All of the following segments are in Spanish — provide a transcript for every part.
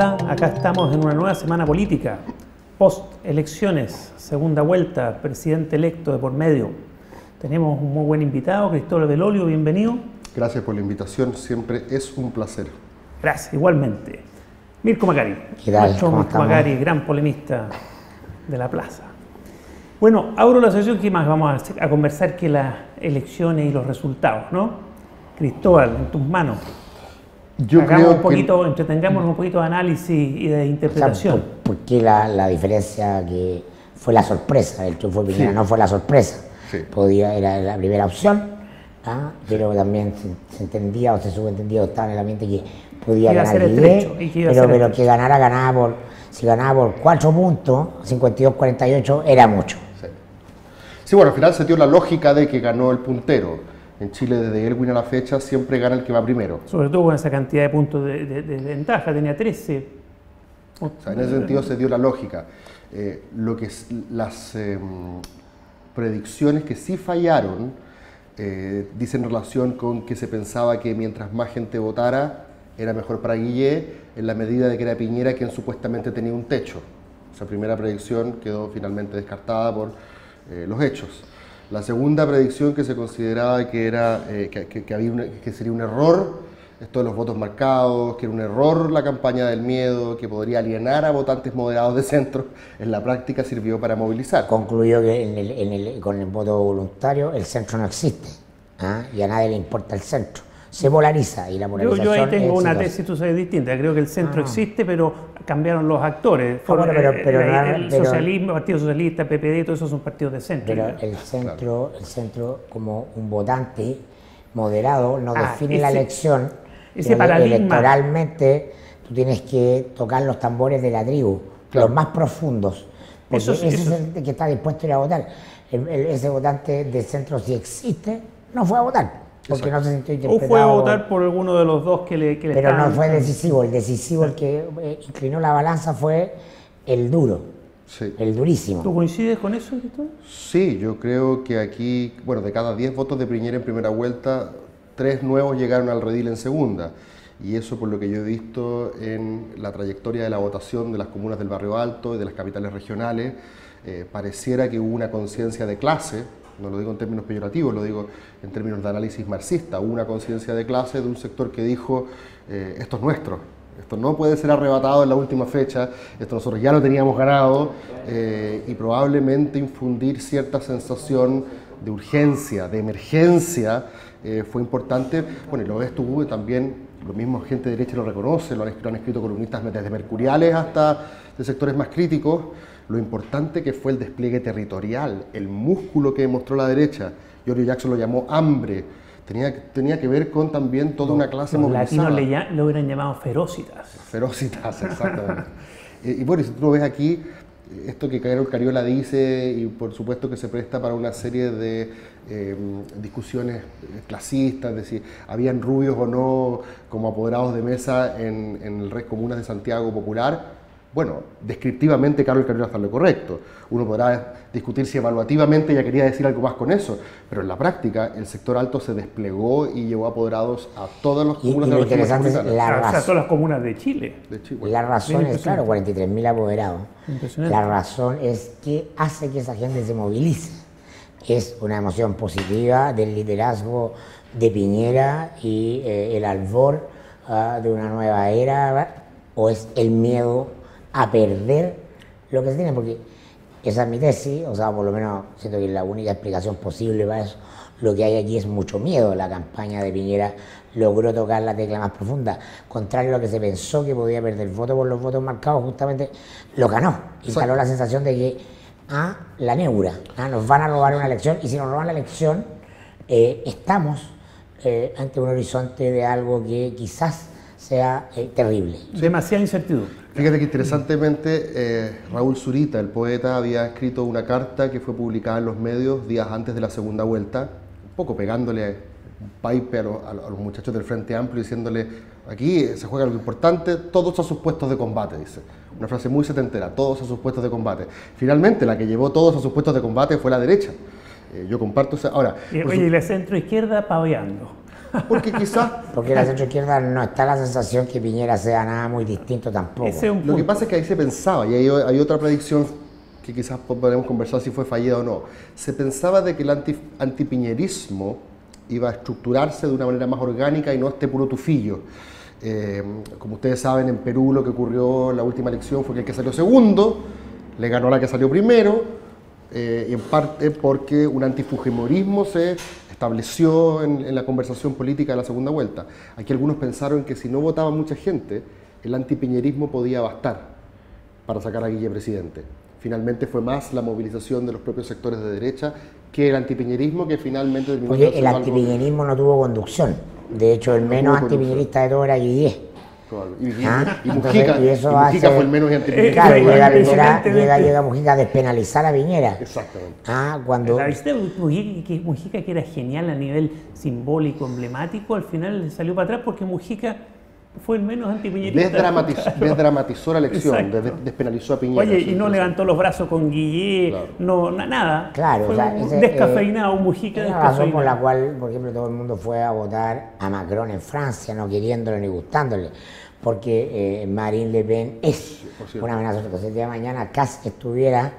saludarla. Acá estamos en una nueva semana política, post-elecciones, segunda vuelta, presidente electo de por medio. Tenemos un muy buen invitado, Cristóbal Belolio, bienvenido. Gracias por la invitación, siempre es un placer. Gracias, igualmente. Mirko Macari, ¿Qué tal? nuestro ¿Cómo Mirko estamos? Macari, gran polemista de la plaza. Bueno, abro la sesión, ¿qué más vamos a conversar que las elecciones y los resultados, ¿no? Cristóbal, en tus manos. Yo creo Entretengámonos un poquito de análisis y de interpretación. O sea, ¿por qué la diferencia que fue la sorpresa? El triunfo de Piñera no fue la sorpresa. Sí. Era la primera opción, ¿ah? Pero también se entendía o se subentendía, estaba en el ambiente que podía Iba a ganar ser estrecho, y que iba a ser pero estrecho. que si ganaba por 4 puntos, 52-48, era mucho. Sí, bueno, al final se dio la lógica de que ganó el puntero. En Chile, desde Elwin a la fecha, siempre gana el que va primero. Sobre todo con esa cantidad de puntos de ventaja, tenía 13. O sea, en ese sentido se dio la lógica. Las predicciones que sí fallaron dicen relación con que se pensaba que mientras más gente votara era mejor para Guillé, en la medida de que era Piñera quien supuestamente tenía un techo. Esa primera predicción quedó finalmente descartada por los hechos. La segunda predicción que se consideraba que era que sería un error, esto de los votos marcados, que era un error la campaña del miedo, que podría alienar a votantes moderados de centro, en la práctica sirvió para movilizar. Concluyó que con el voto voluntario el centro no existe, ¿ah? Y a nadie le importa el centro. Se polariza y la polarización Yo ahí tengo es una exitosa. tesis, tú sabes, distinta. Creo que el centro existe, pero cambiaron los actores. Bueno, El socialismo, Partido Socialista, PPD, todos esos son partidos de centro. Pero el centro como un votante moderado no define la elección. Ese paradigma. Electoralmente tú tienes que tocar los tambores de la tribu, Claro. los más profundos, porque ese es el que está dispuesto a ir a votar. Ese votante de centro, si existe, no fue a votar, porque Exacto. no se sintió O interpretado. fue a votar por alguno de los dos que le Pero estaban- no fue decisivo. El decisivo, el que inclinó la balanza fue el duro, Sí. el durísimo. ¿Tú coincides con eso, Cristóbal? Sí, yo creo que aquí, bueno, de cada 10 votos de Piñera en primera vuelta, 3 nuevos llegaron al redil en segunda. Y eso por lo que yo he visto en la trayectoria de la votación de las comunas del Barrio Alto y de las capitales regionales, pareciera que hubo una conciencia de clase, no lo digo en términos peyorativos, lo digo en términos de análisis marxista, hubo una conciencia de clase de un sector que dijo, esto es nuestro, esto no puede ser arrebatado en la última fecha, esto nosotros ya lo teníamos ganado, y probablemente infundir cierta sensación de urgencia, de emergencia, fue importante. Bueno, y lo ves tú también, lo mismo gente de derecha lo reconoce, lo han escrito columnistas desde mercuriales hasta de sectores más críticos, lo importante que fue el despliegue territorial, el músculo que demostró la derecha. Giorgio Jackson lo llamó hambre, tenía que ver con también toda una clase Los movilizada. latinos lo hubieran llamado ferocitas. Ferocitas, exactamente. Y bueno, si tú lo ves aquí, esto que Carol Cariola dice, y por supuesto que se presta para una serie de discusiones clasistas, de si habían rubios o no como apoderados de mesa en el Red Comunas de Santiago Popular. Bueno, descriptivamente Carol Cariola está en lo correcto. Uno podrá discutir si evaluativamente ella quería decir algo más con eso, pero en la práctica el sector alto se desplegó y llevó apoderados a todas las comunas y de lo la región interesante es metropolitana. O sea, todas las comunas de Chile. De Chile, bueno. La razón es, claro, 43.000 apoderados. Impresionante. La razón es que hace que esa gente se movilice. Es una emoción positiva del liderazgo de Piñera y el albor de una nueva era, o es el miedo a perder lo que se tiene, porque esa es mi tesis, o sea, por lo menos siento que es la única explicación posible para eso. Lo que hay aquí es mucho miedo. La campaña de Piñera logró tocar la tecla más profunda, contrario a lo que se pensó que podía perder voto por los votos marcados, justamente lo ganó. Instaló la sensación de que la neura, nos van a robar una elección, y si nos roban la elección, estamos ante un horizonte de algo que quizás sea terrible. Demasiada incertidumbre. Fíjate que interesantemente Raúl Zurita, el poeta, había escrito una carta que fue publicada en los medios días antes de la segunda vuelta, un poco pegándole un pipe a los muchachos del Frente Amplio, diciéndole, aquí se juega lo importante, todos a sus puestos de combate, dice. Una frase muy setentera, todos a sus puestos de combate. Finalmente, la que llevó todos a sus puestos de combate fue la derecha. Yo comparto esa... Ahora, Oye, y la centro izquierda paveando. Porque quizás... Porque la centroizquierda no está la sensación que Piñera sea nada muy distinto tampoco. Ese es un Lo que punto. pasa es que ahí se pensaba, y hay otra predicción que quizás podemos conversar si fue fallida o no. Se pensaba de que el antipiñerismo iba a estructurarse de una manera más orgánica y no este puro tufillo. Como ustedes saben, en Perú lo que ocurrió en la última elección fue que el que salió segundo le ganó a la que salió primero, y en parte porque un antifujimorismo se estableció en la conversación política de la segunda vuelta. Aquí algunos pensaron que si no votaba mucha gente, el antipiñerismo podía bastar para sacar a Guille presidente. Finalmente fue más la movilización de los propios sectores de derecha que el antipiñerismo, que finalmente terminó Porque el siendo algo antipiñerismo no tuvo conducción. De hecho, el menos tuvo antipiñerista de todo era Guille. probable. Ah, Y entonces, Mujica, y eso y Mujica hace- fue el menos antipiñerista. Claro, llega impresionantemente. llega Mujica a despenalizar a Piñera. Exactamente. Ah, cuando... La visita de Mujica, que era genial a nivel simbólico, emblemático, al final salió para atrás porque Mujica fue el menos antipiñerista. Desdramatizó la elección, Exacto. despenalizó a Piñera. Oye, Sí, y no sí. levantó los brazos con Guille, Claro. no, nada. Claro, Fue o sea, un ese, descafeinado, Mujica es la razón por la descafeinado. cual, por ejemplo, todo el mundo fue a votar a Macron en Francia, no queriéndole ni gustándole, porque Marine Le Pen es por cierto. una amenaza. Entonces, el día de mañana Kass estuviera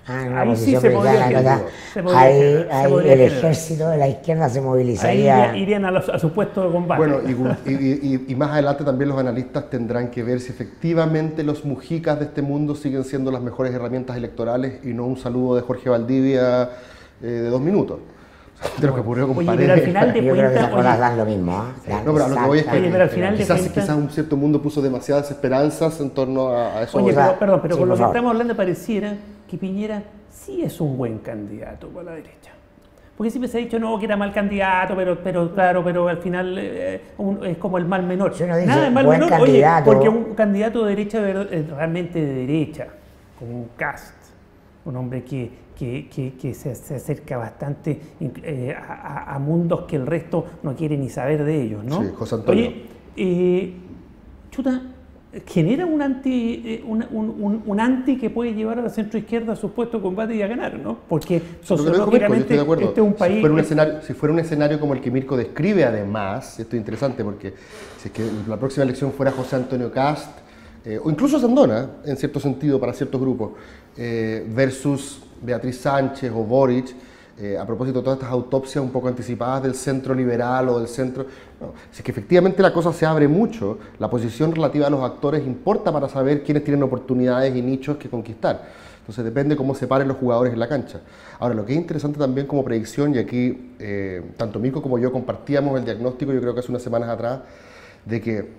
en una Ahí sí posición se militar, podría la cosa, generar, se podría ahí, generar, se ahí podría el generar. ejército de la izquierda se Ahí movilizaría. irían a su puesto de combate. Bueno, y más adelante también los analistas tendrán que ver si efectivamente los Mujicas de este mundo siguen siendo las mejores herramientas electorales y no un saludo de Jorge Valdivia de 2 minutos. De lo que ocurrió con Oye, Paredes. pero al final de Yo creo que cuentas, esas cosas oye, dan lo mismo. ¿Ah? Dan No, pero a lo que voy es que Oye, pero al final de quizás, cuentas- quizás un cierto mundo puso demasiadas esperanzas en torno a eso. Oye, O sea, pero sí, con lo por que favor. estamos hablando pareciera que Piñera sí es un buen candidato para la derecha. Porque siempre se ha dicho, no, que era mal candidato, pero claro, pero al final es como el mal menor. Si uno dice, Nada de mal buen menor, oye, candidato. porque un candidato de derecha realmente de derecha, como un Kast, un hombre que se acerca bastante a mundos que el resto no quiere ni saber de ellos, ¿no? Sí, José Antonio. Oye, chuta, genera un anti que puede llevar a la centroizquierda a su puesto de combate y a ganar, ¿no? Porque Lo que dijo Mirko, yo sociológicamente estoy de acuerdo. este es un país... Si fuera un escenario como el que Mirko describe, además, esto es interesante porque si es que la próxima elección fuera José Antonio Kast, o incluso Sandona, en cierto sentido, para ciertos grupos, versus Beatriz Sánchez o Boric, a propósito de todas estas autopsias un poco anticipadas del centro liberal o del centro... No, si es que efectivamente la cosa se abre mucho, la posición relativa a los actores importa para saber quiénes tienen oportunidades y nichos que conquistar. Entonces depende cómo se paren los jugadores en la cancha. Ahora, lo que es interesante también como predicción, y aquí tanto Mirko como yo compartíamos el diagnóstico, yo creo que hace unas semanas atrás, de que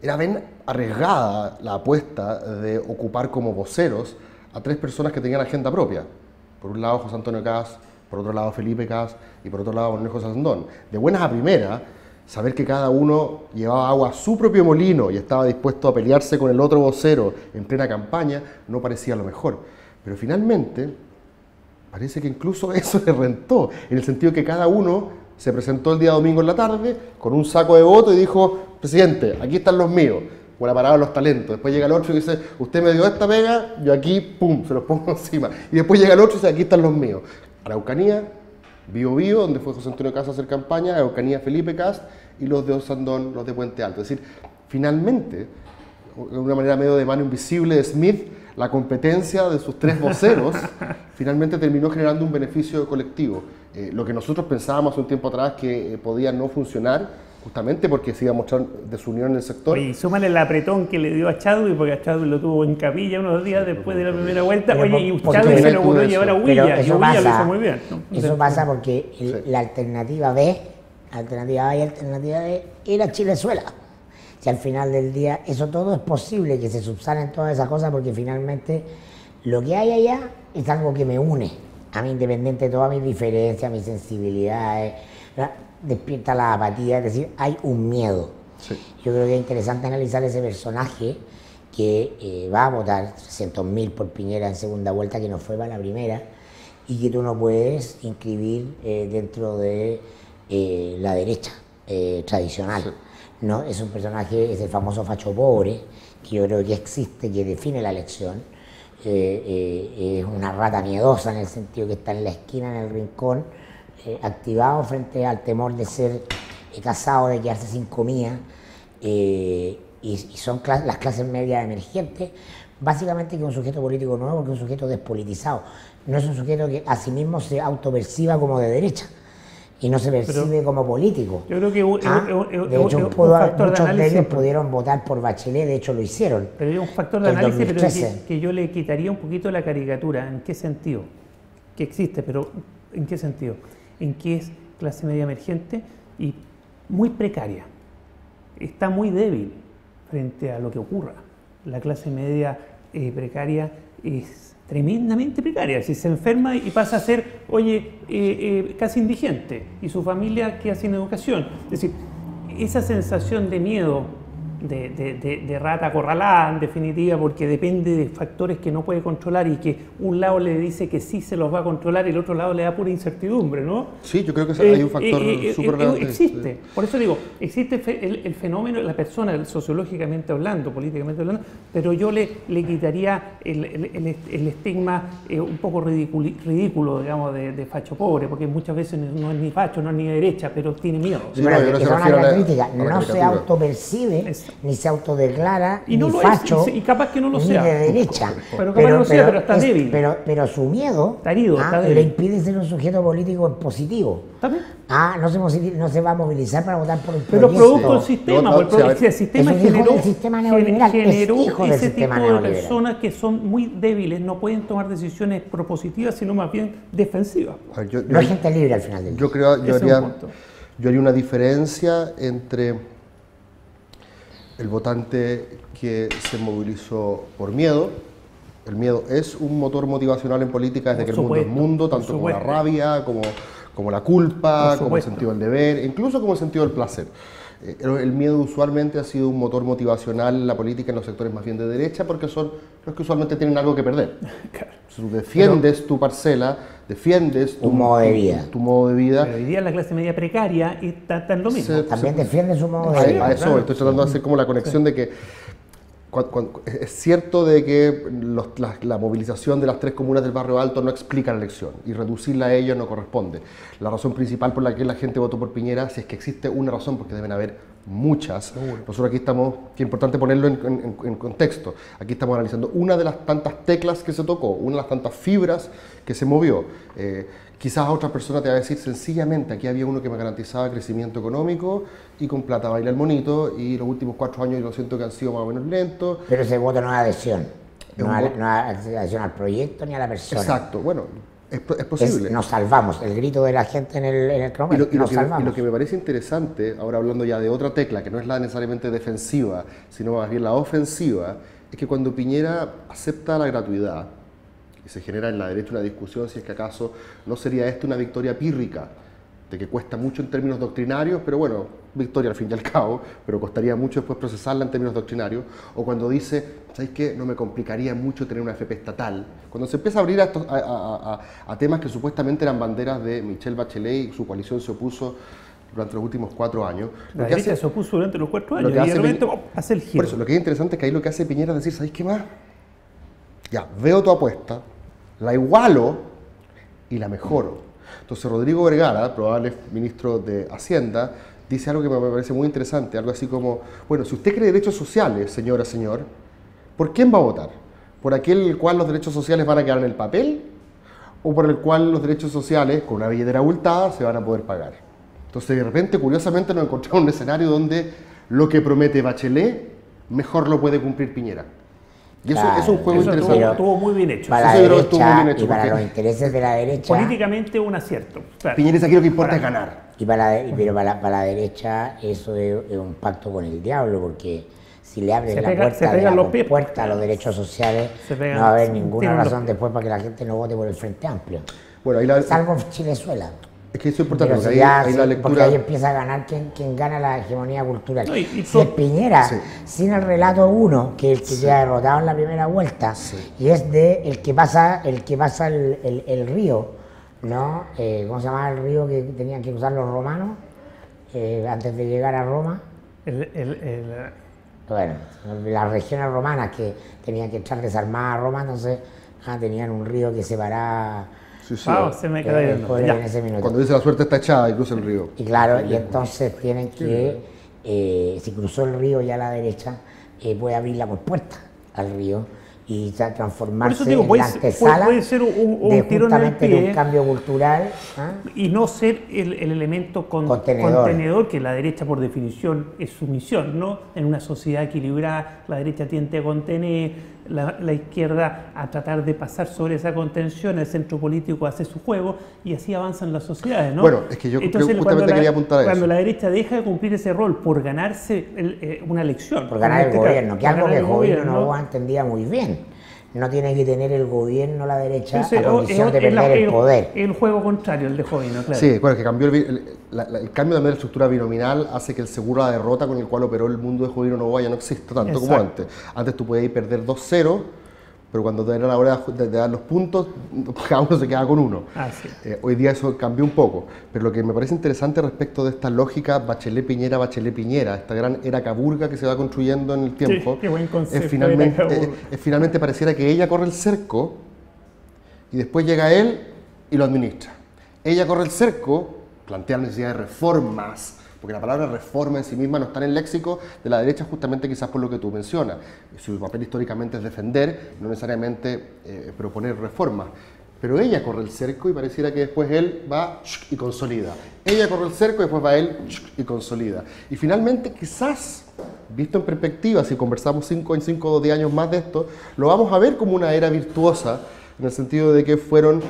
era bien arriesgada la apuesta de ocupar como voceros a 3 personas que tenían agenda propia. Por un lado José Antonio Kast, por otro lado Felipe Kast y por otro lado Manuel José Sandón. De buenas a primeras, saber que cada uno llevaba agua a su propio molino y estaba dispuesto a pelearse con el otro vocero en plena campaña no parecía lo mejor. Pero finalmente parece que incluso eso le rentó, en el sentido que cada uno se presentó el día domingo en la tarde con un saco de votos y dijo, presidente, aquí están los míos. O la parada de los talentos. Después llega el otro y dice, usted me dio esta pega, yo aquí, pum, se los pongo encima. Y después llega el otro y dice, aquí están los míos. Araucanía, Biobío, donde fue José Antonio Kast a hacer campaña, Araucanía Felipe Kast y los de Osandón, los de Puente Alto. Es decir, finalmente, de una manera medio de mano invisible de Smith, la competencia de sus 3 voceros finalmente terminó generando un beneficio colectivo. Lo que nosotros pensábamos hace un tiempo atrás que podía no funcionar, justamente porque se iba a mostrar desunión en el sector. Oye, y súmale el apretón que le dio a Chadwick, porque a Chadwick lo tuvo en capilla unos días después de la primera vuelta. Pero Oye, y ¿por qué? Chadwick se le ocurrió Pero llevar a Pero Huilla, y eso Huilla lo pasa, hizo muy bien, ¿no? eso pasa porque Sí. la alternativa B, alternativa A y alternativa D era Chilezuela. Si al final del día eso todo es posible que se subsanen todas esas cosas porque finalmente lo que hay allá es algo que me une a mí, independiente de todas mis diferencias, mis sensibilidades, ¿verdad? Despierta la apatía, es decir, hay un miedo. Sí. Yo creo que es interesante analizar ese personaje que va a votar 300.000 por Piñera en segunda vuelta, que no fue para la primera, y que tú no puedes inscribir dentro de la derecha tradicional. Sí. ¿No? Es un personaje, es el famoso facho pobre, que yo creo que existe, que define la elección. Es una rata miedosa en el sentido que está en la esquina, en el rincón, activado frente al temor de ser casado, de quedarse sin comida, y son las clases medias emergentes, básicamente que es un sujeto político nuevo, que es un sujeto despolitizado, no es un sujeto que a sí mismo se autoperciba como de derecha y no se percibe como político. Yo creo que de hecho, muchos de ellos pudieron votar por Bachelet, de hecho lo hicieron. Pero es un factor de análisis, pero que yo le quitaría un poquito la caricatura. ¿En qué sentido? Que existe, pero ¿en qué sentido? En que es clase media emergente y muy precaria. Está muy débil frente a lo que ocurra. La clase media precaria es tremendamente precaria. Si se enferma y pasa a ser, casi indigente, y su familia queda sin educación. Es decir, esa sensación de miedo, de rata acorralada, en definitiva, porque depende de factores que no puede controlar y que un lado le dice que sí se los va a controlar y el otro lado le da pura incertidumbre, ¿no? Sí, yo creo que hay un factor súper relevante. Existe, por eso digo, existe el fenómeno, la persona, sociológicamente hablando, políticamente hablando, pero yo le quitaría el estigma un poco ridículo, digamos, de facho pobre, porque muchas veces no es ni facho, no es ni de derecha, pero tiene miedo. Sí, bueno, es una crítica, no se autopercibe ni se autodeclara y no ni lo facho, es, y capaz que no lo ni sea. de derecha. Pero capaz no lo sea, pero está débil. Pero su miedo está herido, está débil. Le impide ser un sujeto político en positivo. ¿Está bien? No se va a movilizar para votar por el proyecto. Pero producto del sistema, el sistema generó ese tipo de personas que son muy débiles, no pueden tomar decisiones propositivas, sino más bien defensivas. No hay gente libre al final del día. Yo haría una diferencia entre el votante que se movilizó por miedo. El miedo es un motor motivacional en política desde que el mundo es mundo, tanto como la rabia, como la culpa, como el sentido del deber, incluso como el sentido del placer. El miedo usualmente ha sido un motor motivacional en la política en los sectores más bien de derecha, porque son los que usualmente tienen algo que perder. Claro. Si tú defiendes tu parcela, defiendes tu modo de vida. Pero hoy día la clase media precaria está en lo mismo. También defiende su modo de vida. A eso estoy tratando de hacer como la conexión de que es cierto de que la movilización de las 3 comunas del Barrio Alto no explica la elección y reducirla a ello no corresponde. La razón principal por la que la gente votó por Piñera, si es que existe una razón, porque deben haber muchas, nosotros aquí estamos, que es importante ponerlo en contexto, aquí estamos analizando una de las tantas teclas que se tocó, una de las tantas fibras que se movió. Quizás a otra persona te va a decir sencillamente, aquí había uno que me garantizaba crecimiento económico y con plata baila el monito, y los últimos 4 años lo siento que han sido más o menos lentos. Pero ese voto no es adhesión, no es adhesión al proyecto ni a la persona. Exacto, bueno, es posible. Nos salvamos, el grito de la gente en el cronómetro, nos salvamos. Y lo que me parece interesante, ahora hablando ya de otra tecla, que no es la necesariamente defensiva, sino más bien la ofensiva, es que cuando Piñera acepta la gratuidad, y se genera en la derecha una discusión si es que acaso no sería esto una victoria pírrica, de que cuesta mucho en términos doctrinarios, pero bueno, victoria al fin y al cabo, pero costaría mucho después procesarla en términos doctrinarios, o cuando dice, ¿sabes qué? No me complicaría mucho tener una FP estatal. Cuando se empieza a abrir a temas que supuestamente eran banderas de Michelle Bachelet y su coalición se opuso durante los últimos 4 años. La derecha se opuso durante los 4 años y de repente hace el giro. Por eso, lo que es interesante es que ahí lo que hace Piñera es decir, ¿sabes qué más? Ya, veo tu apuesta, la igualo y la mejoro. Entonces Rodrigo Vergara, probable ministro de Hacienda, dice algo que me parece muy interesante, algo así como, bueno, si usted cree derechos sociales, señora, señor, ¿por quién va a votar? ¿Por aquel el cual los derechos sociales van a quedar en el papel? ¿O por el cual los derechos sociales, con una billetera abultada, se van a poder pagar? Entonces de repente, curiosamente, nos encontramos en un escenario donde lo que promete Bachelet, mejor lo puede cumplir Piñera. Y eso es un juego interesante. Estuvo muy bien hecho. Para la derecha y para los intereses de la derecha. Políticamente un acierto. Claro. Piñera aquí lo que importa es ganar. Pero para la derecha eso es un pacto con el diablo, porque si le abren la puerta a los derechos sociales, no va a haber ninguna razón después para que la gente no vote por el Frente Amplio. Bueno, salvo Chilezuela. Es que eso es importante, porque ahí la lectura... Porque ahí empieza a ganar quien gana la hegemonía cultural. No, si es Piñera, sin el relato 1, que es el que queda derrotado en la primera vuelta, y es de el que pasa el río, ¿no? ¿Cómo se llamaba el río que tenían que cruzar los romanos antes de llegar a Roma? Bueno, las regiones romanas que tenían que echar desarmada a Roma, entonces tenían un río que separaba Sí, sí. Wow, se me quedó el poder ya. en ese minuto. Cuando dice la suerte está echada y cruza el río. Y claro, y entonces tienen que, si cruzó el río ya a la derecha, puede abrir la compuerta al río y transformarse digo, en la antesala puede ser un de tiro en el justamente pie, de un cambio cultural. y no ser el elemento contenedor, que la derecha por definición es su misión, ¿no? En una sociedad equilibrada, la derecha tiende a contener, la izquierda a tratar de pasar sobre esa contención, el centro político hace su juego y así avanzan las sociedades, ¿no? Bueno, es que yo Entonces, justamente quería apuntar a eso. Cuando la derecha deja de cumplir ese rol por ganarse una elección. Por ganar el gobierno, que algo que Jovino ¿no? entendía muy bien. No tiene que tener el gobierno la derecha Entonces, a condición de perder el poder. El juego contrario, el de Jovino, claro. Sí, bueno, que cambió el cambio también de la estructura binominal hace que el seguro a la derrota con el cual operó el mundo de Jovino Novoa ya no exista tanto como antes. Antes tú podías perder 2-0, pero cuando era la hora de dar los puntos, cada uno se quedaba con uno. Sí. Hoy día eso cambió un poco, pero lo que me parece interesante respecto de esta lógica Bachelet-Piñera, esta gran era Caburga que se va construyendo en el tiempo, sí, qué buen concepto, finalmente pareciera que ella corre el cerco y después llega él y lo administra. Ella corre el cerco, plantea la necesidad de reformas, porque la palabra reforma en sí misma no está en el léxico de la derecha justamente quizás por lo que tú mencionas. Su papel históricamente es defender, no necesariamente proponer reformas. Pero ella corre el cerco y pareciera que después él va y consolida. Ella corre el cerco y después va él y consolida. Y finalmente quizás, visto en perspectiva, si conversamos en 5 o 10 años más de esto, lo vamos a ver como una era virtuosa, en el sentido de que fueron,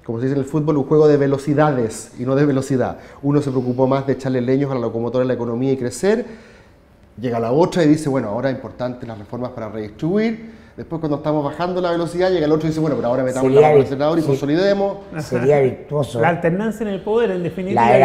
como se dice en el fútbol, un juego de velocidades y no de velocidad. Uno se preocupó más de echarle leños a la locomotora de la economía y crecer. Llega la otra y dice, bueno, ahora es importante las reformas para redistribuir. Después, cuando estamos bajando la velocidad, llega el otro y dice, bueno, pero ahora metamos la mano al acelerador y consolidemos. Sería virtuoso. La alternancia en el poder, en definitiva,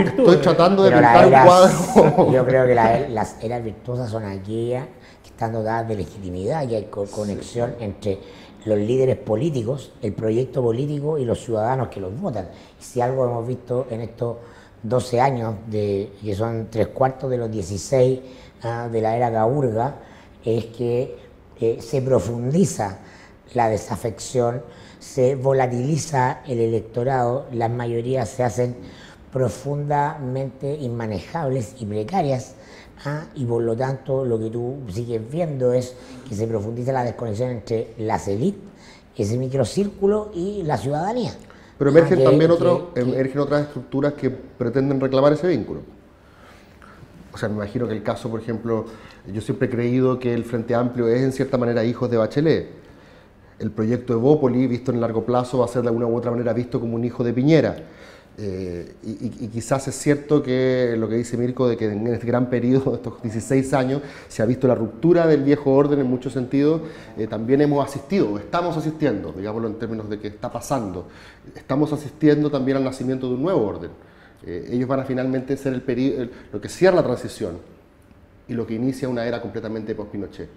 estoy tratando de pintar un cuadro. Yo creo que las eras virtuosas son aquellas que están dotadas de legitimidad, que hay conexión entre los líderes políticos, el proyecto político y los ciudadanos que los votan. Si algo hemos visto en estos 12 años, que son 3/4 de los 16 de la era Caburga, es que se profundiza la desafección, se volatiliza el electorado, las mayorías se hacen profundamente inmanejables y precarias, y por lo tanto lo que tú sigues viendo es que se profundiza la desconexión entre las élites, ese microcírculo, y la ciudadanía. Pero emergen también emergen otras estructuras que pretenden reclamar ese vínculo. O sea, me imagino que el caso, por ejemplo, yo siempre he creído que el Frente Amplio es en cierta manera hijos de Bachelet. El proyecto Evópoli, visto en largo plazo, va a ser de alguna u otra manera visto como un hijo de Piñera. Y quizás es cierto que lo que dice Mirko, de que en este gran periodo, de estos 16 años, se ha visto la ruptura del viejo orden en muchos sentidos. También hemos asistido, estamos asistiendo, digámoslo en términos de que está pasando, estamos asistiendo también al nacimiento de un nuevo orden. Ellos van a finalmente ser lo que cierra la transición y lo que inicia una era completamente post-Pinochet.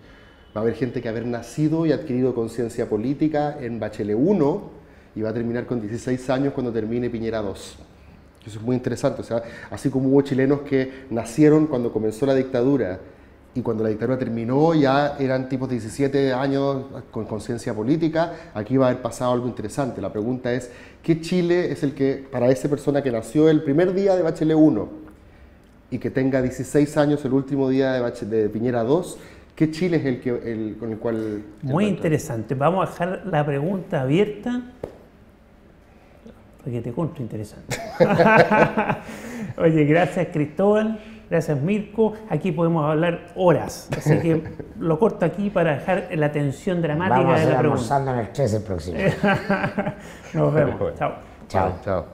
Va a haber gente que haber nacido y adquirido conciencia política en Bachelet 1 y va a terminar con 16 años cuando termine Piñera 2. Eso es muy interesante. O sea, así como hubo chilenos que nacieron cuando comenzó la dictadura y cuando la dictadura terminó ya eran tipos de 17 años con conciencia política, aquí va a haber pasado algo interesante. La pregunta es, ¿qué Chile es el que, para esa persona que nació el primer día de Bachelet 1 y que tenga 16 años el último día de Piñera 2, qué Chile es con el cual... Muy interesante. Vamos a dejar la pregunta abierta, porque te encuentro interesante. Oye, gracias Cristóbal, gracias Mirko. Aquí podemos hablar horas, así que lo corto aquí para dejar la tensión dramática de la pregunta. Vamos a almorzando en el 13 el próximo. Nos vemos. Chao. Chao. Chao.